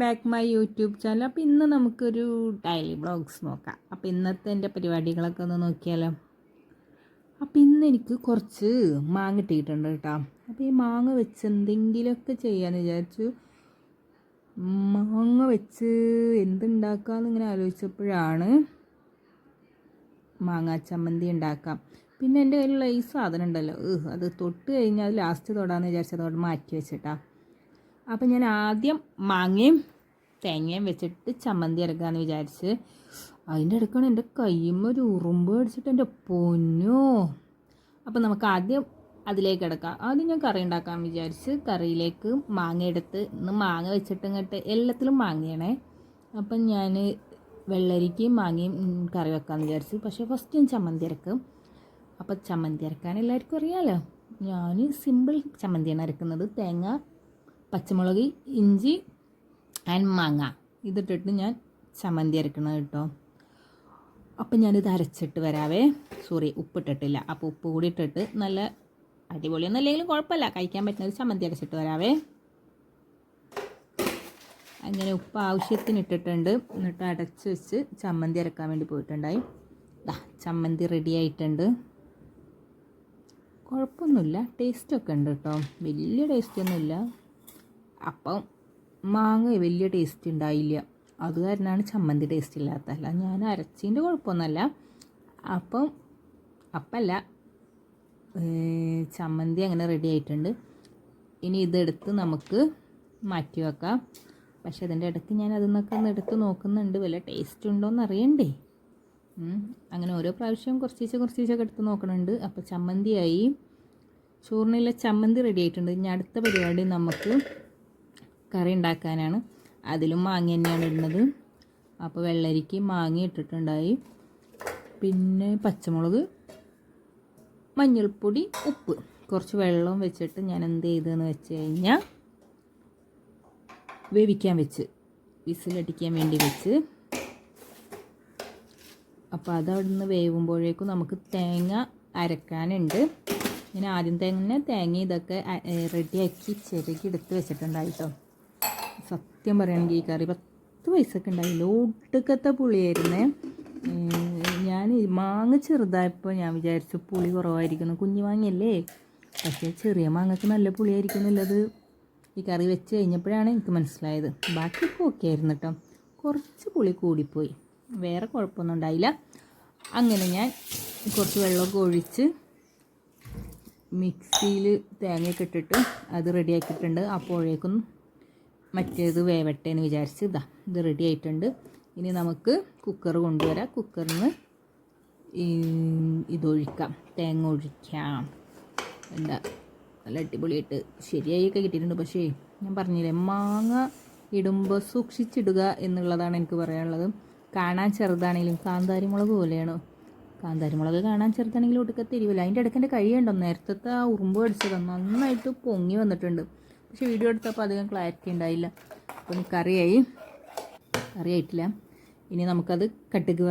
Back my YouTube channel. അപ്പോൾ ഇന്ന് നമുക്കൊരു ഡെയിലി വ്ളോഗ്സ് നോക്കാം. അപ്പോൾ ഇന്നത്തെ എൻ്റെ പരിപാടികളൊക്കെ ഒന്ന് നോക്കിയാലോ. അപ്പോൾ ഇന്ന് എനിക്ക് കുറച്ച് മാങ്ങ കിട്ടിയിട്ടുണ്ട് കേട്ടോ. അപ്പോൾ ഈ മാങ്ങ വെച്ച് എന്തെങ്കിലുമൊക്കെ ചെയ്യാമെന്ന് വിചാരിച്ചു. മാങ്ങ വെച്ച് എന്തുണ്ടാക്കാമെന്ന് ഇങ്ങനെ ആലോചിച്ചപ്പോഴാണ് മാങ്ങാ ചമ്മന്തി ഉണ്ടാക്കാം. പിന്നെ എൻ്റെ കയ്യിലുള്ള ഈ സാധനം ഉണ്ടല്ലോ, അത് തൊട്ട് കഴിഞ്ഞാൽ അത് ലാസ്റ്റ് തൊടാമെന്ന് വിചാരിച്ചത് അതോട് മാറ്റി വെച്ചിട്ടാ. അപ്പം ഞാൻ ആദ്യം മാങ്ങയും തേങ്ങയും വെച്ചിട്ട് ചമ്മന്തി അരക്കാമെന്ന് വിചാരിച്ച് അതിൻ്റെ ഇടയ്ക്കാണ് എൻ്റെ കയ്യുമ്മ ഒരു ഉറുമ്പ് അടിച്ചിട്ട് എൻ്റെ പൊന്നോ. അപ്പം നമുക്ക് ആദ്യം അതിലേക്ക് കിടക്കാം. ആദ്യം ഞാൻ കറി ഉണ്ടാക്കാമെന്ന് വിചാരിച്ച് കറിയിലേക്ക് മാങ്ങ എടുത്ത് ഇന്ന് മാങ്ങ വെച്ചിട്ട് ഇങ്ങോട്ട് എല്ലാത്തിലും മാങ്ങയാണേ. അപ്പം ഞാൻ വെള്ളരിക്കയും മാങ്ങയും കറി വെക്കാമെന്ന് വിചാരിച്ചു. പക്ഷേ ഫസ്റ്റ് ഞാൻ ചമ്മന്തി അരക്കും. അപ്പം ചമ്മന്തി അരക്കാൻ എല്ലാവർക്കും അറിയാമല്ലോ, ഞാൻ സിമ്പിൾ ചമ്മന്തിയാണ് അരക്കുന്നത്. തേങ്ങ, പച്ചമുളക്, ഇഞ്ചി ആൻഡ് മാങ്ങ ഇതിട്ടിട്ട് ഞാൻ ചമ്മന്തി അരക്കുന്നത് കേട്ടോ. അപ്പം ഞാനിത് അരച്ചിട്ട് വരാവേ. ഉപ്പിട്ടിട്ടില്ല. അപ്പോൾ ഉപ്പ് കൂടി ഇട്ടിട്ട് നല്ല അടിപൊളിയൊന്നും അല്ലെങ്കിലും കുഴപ്പമില്ല, കഴിക്കാൻ പറ്റുന്നത് ചമ്മന്തി അരച്ചിട്ട് വരാവേ. അങ്ങനെ ഉപ്പ് ആവശ്യത്തിന് ഇട്ടിട്ടുണ്ട്. എന്നിട്ട് അടച്ച് വെച്ച് ചമ്മന്തി അരക്കാൻ വേണ്ടി പോയിട്ടുണ്ടായി. ചമ്മന്തി റെഡി ആയിട്ടുണ്ട്. കുഴപ്പമൊന്നുമില്ല, ടേസ്റ്റൊക്കെ ഉണ്ട് കേട്ടോ, വലിയ ടേസ്റ്റൊന്നുമില്ല. അപ്പം മാങ്ങ വലിയ ടേസ്റ്റ് ഉണ്ടായില്ല, അത് കാരണമാണ് ചമ്മന്തി ടേസ്റ്റ് ഇല്ലാത്തതല്ല. ഞാൻ അരച്ചതിൻ്റെ കുഴപ്പമൊന്നുമല്ല. അപ്പല്ല ചമ്മന്തി അങ്ങനെ റെഡി ആയിട്ടുണ്ട്. ഇനി ഇതെടുത്ത് നമുക്ക് മാറ്റി വെക്കാം. പക്ഷെ അതിൻ്റെ ഇടയ്ക്ക് ഞാൻ അതിൽ നിന്നൊക്കെ ഒന്ന് എടുത്ത് നോക്കുന്നുണ്ട്, വല്ല ടേസ്റ്റ് ഉണ്ടോയെന്ന് അറിയണ്ടേ. അങ്ങനെ ഓരോ പ്രാവശ്യം കുറച്ചൊക്കെ എടുത്ത് നോക്കണുണ്ട്. അപ്പോൾ ചമ്മന്തിയായി, ചോറിനുള്ള ചമ്മന്തി റെഡി ആയിട്ടുണ്ട്. ഇനി അടുത്ത പരിപാടി നമുക്ക് കറി ഉണ്ടാക്കാനാണ്. അതിലും മാങ്ങ തന്നെയാണ് ഇടുന്നത്. അപ്പോൾ വെള്ളരിക്ക് മാങ്ങ ഇട്ടിട്ടുണ്ടായി, പിന്നെ പച്ചമുളക്, മഞ്ഞൾപ്പൊടി, ഉപ്പ്, കുറച്ച് വെള്ളം വെച്ചിട്ട് ഞാൻ എന്ത് ചെയ്തതെന്ന് വെച്ച് കഴിഞ്ഞാൽ വേവിക്കാൻ വെച്ച്, വിസിലടിക്കാൻ വേണ്ടി വെച്ച്. അപ്പോൾ അതവിടെ നിന്ന് വേവുമ്പോഴേക്കും നമുക്ക് തേങ്ങ അരക്കാനുണ്ട്. ഞാൻ ആദ്യം തന്നെ തേങ്ങ ഇതൊക്കെ റെഡിയാക്കി ചിരകി എടുത്ത് വെച്ചിട്ടുണ്ടായിട്ടോ. സത്യം പറയുകയാണെങ്കിൽ ഈ കറി 10 പൈസക്ക് ഉണ്ടായില്ല, ഒടുക്കത്തെ പുളിയായിരുന്നേ. ഞാൻ മാങ്ങ ചെറുതായപ്പോൾ ഞാൻ വിചാരിച്ചു പുളി കുറവായിരിക്കുന്നു, കുഞ്ഞു മാങ്ങയല്ലേ. പക്ഷേ ചെറിയ മാങ്ങക്ക് നല്ല പുളിയായിരിക്കുന്നുള്ളത് ഈ കറി വെച്ച് കഴിഞ്ഞപ്പോഴാണ് എനിക്ക് മനസ്സിലായത്. ബാക്കിയൊക്കെ ഓക്കെ ആയിരുന്നു കേട്ടോ, കുറച്ച് പുളി കൂടിപ്പോയി, വേറെ കുഴപ്പമൊന്നും ഉണ്ടായില്ല. അങ്ങനെ ഞാൻ കുറച്ച് വെള്ളമൊക്കെ ഒഴിച്ച് മിക്സിയിൽ തേങ്ങയൊക്കെ ഇട്ടിട്ട് അത് റെഡിയാക്കിയിട്ടുണ്ട്. അപ്പോഴേക്കും മറ്റേത് വേവട്ടെ എന്ന് വിചാരിച്ച് ഇത് റെഡി ആയിട്ടുണ്ട്. ഇനി നമുക്ക് കുക്കർ കൊണ്ടുവരാം. കുക്കറിൽ നിന്ന് ഇതൊഴിക്കാം, തേങ്ങ ഒഴിക്കാം. എന്താ നല്ല അടിപൊളിയായിട്ട് ശരിയായൊക്കെ കിട്ടിയിട്ടുണ്ട്. പക്ഷേ ഞാൻ പറഞ്ഞില്ലേ, മാങ്ങ ഇടുമ്പോൾ സൂക്ഷിച്ചിടുക എന്നുള്ളതാണ് എനിക്ക് പറയാനുള്ളത്. കാണാൻ ചെറുതാണെങ്കിലും കാന്താരിമുളക് പോലെയാണ്. കാന്താരിമുളക് കാണാൻ ചെറുതാണെങ്കിലും ഒടുക്കത്തെ എരിവില്ല. അതിൻ്റെ ഇടയ്ക്ക് എൻ്റെ കഴിയുണ്ടോ, നേരത്തെ ആ ഉറുമ്പ് കടിച്ചത് നന്നായിട്ട് പൊങ്ങി വന്നിട്ടുണ്ട്. പക്ഷേ വീഡിയോ എടുത്തപ്പോൾ അധികം ക്ലാരിറ്റി ഉണ്ടായില്ല. അപ്പോൾ കറിയായിട്ടില്ല. ഇനി നമുക്കത് കട്ടുക്ക്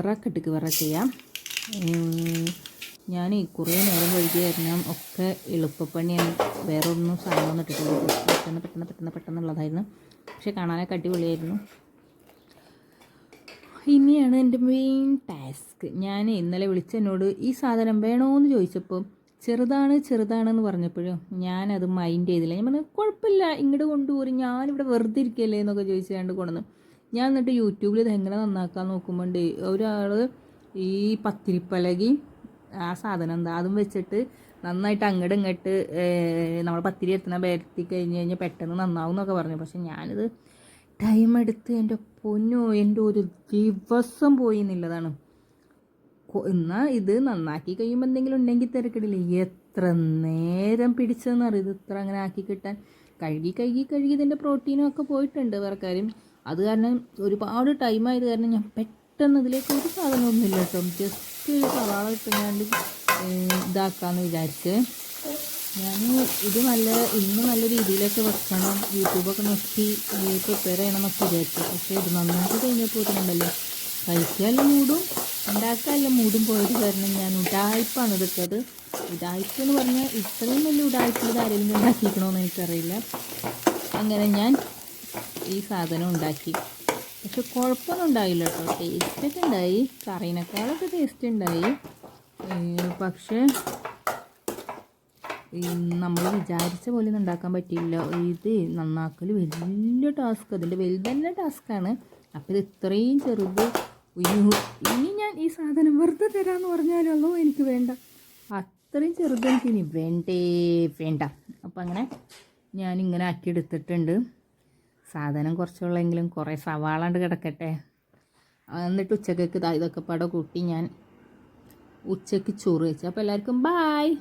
വറ ചെയ്യാം. ഞാൻ കുറേ നേരം വൈകി കാരണം ഒക്കെ എളുപ്പപ്പണിയാണ്, വേറെ ഒന്നും സാധനമൊന്നും ഇട്ടിട്ടില്ല. പെട്ടെന്നുള്ളതായിരുന്നു. പക്ഷെ കാണാനൊക്കെ അടിപൊളിയായിരുന്നു. ഇനിയാണ് എൻ്റെ മെയിൻ ടാസ്ക്. ഞാൻ ഇന്നലെ എന്നോട് ഈ സാധനം വേണമെന്ന് ചോദിച്ചപ്പോൾ ചെറുതാണെന്ന് പറഞ്ഞപ്പോഴും ഞാനത് മൈൻഡ് ചെയ്തില്ല. ഞാൻ പറഞ്ഞു കുഴപ്പമില്ല, ഇങ്ങോട്ട് കൊണ്ടുപോരും, ഞാനിവിടെ വെറുതെ ഇരിക്കല്ലേ എന്നൊക്കെ ചോദിച്ചാണ്ട് കൊണ്ടുവന്നു. ഞാൻ എന്നിട്ട് യൂട്യൂബിൽ ഇത് എങ്ങനെ നന്നാക്കാൻ നോക്കുമ്പോണ്ട് ഒരാൾ ഈ പത്തിരിപ്പലകി ആ സാധനം അതും വെച്ചിട്ട് നന്നായിട്ട് അങ്ങോട്ട് ഇങ്ങോട്ട് നമ്മൾ പത്തിരി പരത്തി കഴിഞ്ഞ് പെട്ടെന്ന് നന്നാവും എന്നൊക്കെ പറഞ്ഞു. പക്ഷെ ഞാനിത് ടൈം എടുത്ത് എൻ്റെ പൊന്നോ, എൻ്റെ ഒരു ദിവസം പോയി എന്നുള്ളതാണ്. എന്നാൽ ഇത് നന്നാക്കി കഴിയുമ്പോൾ എന്തെങ്കിലും ഉണ്ടെങ്കിൽ തിരക്കിടില്ല. എത്ര നേരം പിടിച്ചതെന്ന് അറിയാം ഇത് ഇത്ര അങ്ങനെ ആക്കി കിട്ടാൻ. കഴുകി ഇതിൻ്റെ പ്രോട്ടീനും ഒക്കെ പോയിട്ടുണ്ട് വേറെ കാര്യം. അത് കാരണം ഒരുപാട് ടൈമായത് കാരണം ഞാൻ പെട്ടെന്ന് ഇതിലേക്ക് ഒരു സാധനമൊന്നുമില്ല കേട്ടോ, ജസ്റ്റ് ഒരു സവാള ഇട്ടുകൊണ്ട് ഇതാക്കാമെന്ന് വിചാരിച്ച്. ഞാൻ ഇത് ഇന്ന് നല്ല രീതിയിലൊക്കെ വെക്കണം, യൂട്യൂബൊക്കെ നോക്കി പ്രിപ്പയർ ചെയ്യണമെന്നൊക്കെ വിചാരിച്ചു. പക്ഷേ ഇത് നന്നാക്കി കഴിഞ്ഞപ്പോൾ ഇതുണ്ടല്ലോ, കഴിക്കാനുള്ള മൂടും ഉണ്ടാക്കാനുള്ള മൂടും പോയത് കാരണം ഞാൻ ഉടായ്പാണ് ഇട്ടത്. ഉടായ്പ എന്ന് പറഞ്ഞാൽ ഇത്രയും വലിയ ഉടായ്പ ഇത് ആരെങ്കിലും ഉണ്ടാക്കിക്കണമെന്ന് എനിക്കറിയില്ല. അങ്ങനെ ഞാൻ ഈ സാധനം ഉണ്ടാക്കി. പക്ഷെ കുഴപ്പമൊന്നും ഉണ്ടായില്ല കേട്ടോ. ടേസ്റ്റൊക്കെ ഉണ്ടായി, കറീനേക്കാളൊക്കെ ടേസ്റ്റ് ഉണ്ടായി. പക്ഷേ നമ്മൾ വിചാരിച്ച പോലെ ഒന്നും ഉണ്ടാക്കാൻ പറ്റിയില്ല. ഇത് നന്നാക്കൽ വലിയ ടാസ്ക്, അതിൻ്റെ വലുത് തന്നെ ടാസ്ക്കാണ്. അപ്പോൾ ഇത് ഇത്രയും ചെറുത്, ഇനി ഞാൻ ഈ സാധനം വെറുതെ തരാമെന്ന് പറഞ്ഞാലോ എനിക്ക് വേണ്ട, അത്രയും ചെറുത് എനിക്ക് ഇനി വേണ്ട. അപ്പോൾ അങ്ങനെ ഞാനിങ്ങനെ ആക്കിയെടുത്തിട്ടുണ്ട്. സാധനം കുറച്ചുള്ളെങ്കിലും കുറേ സവാളണ്ട് കിടക്കട്ടെ. എന്നിട്ട് ഉച്ചക്കേക്ക് ഇതൊക്കെ പാടെ കൂട്ടി ഞാൻ ഉച്ചയ്ക്ക് ചോറ് വെച്ചു. അപ്പോൾ എല്ലാവർക്കും ബായ്.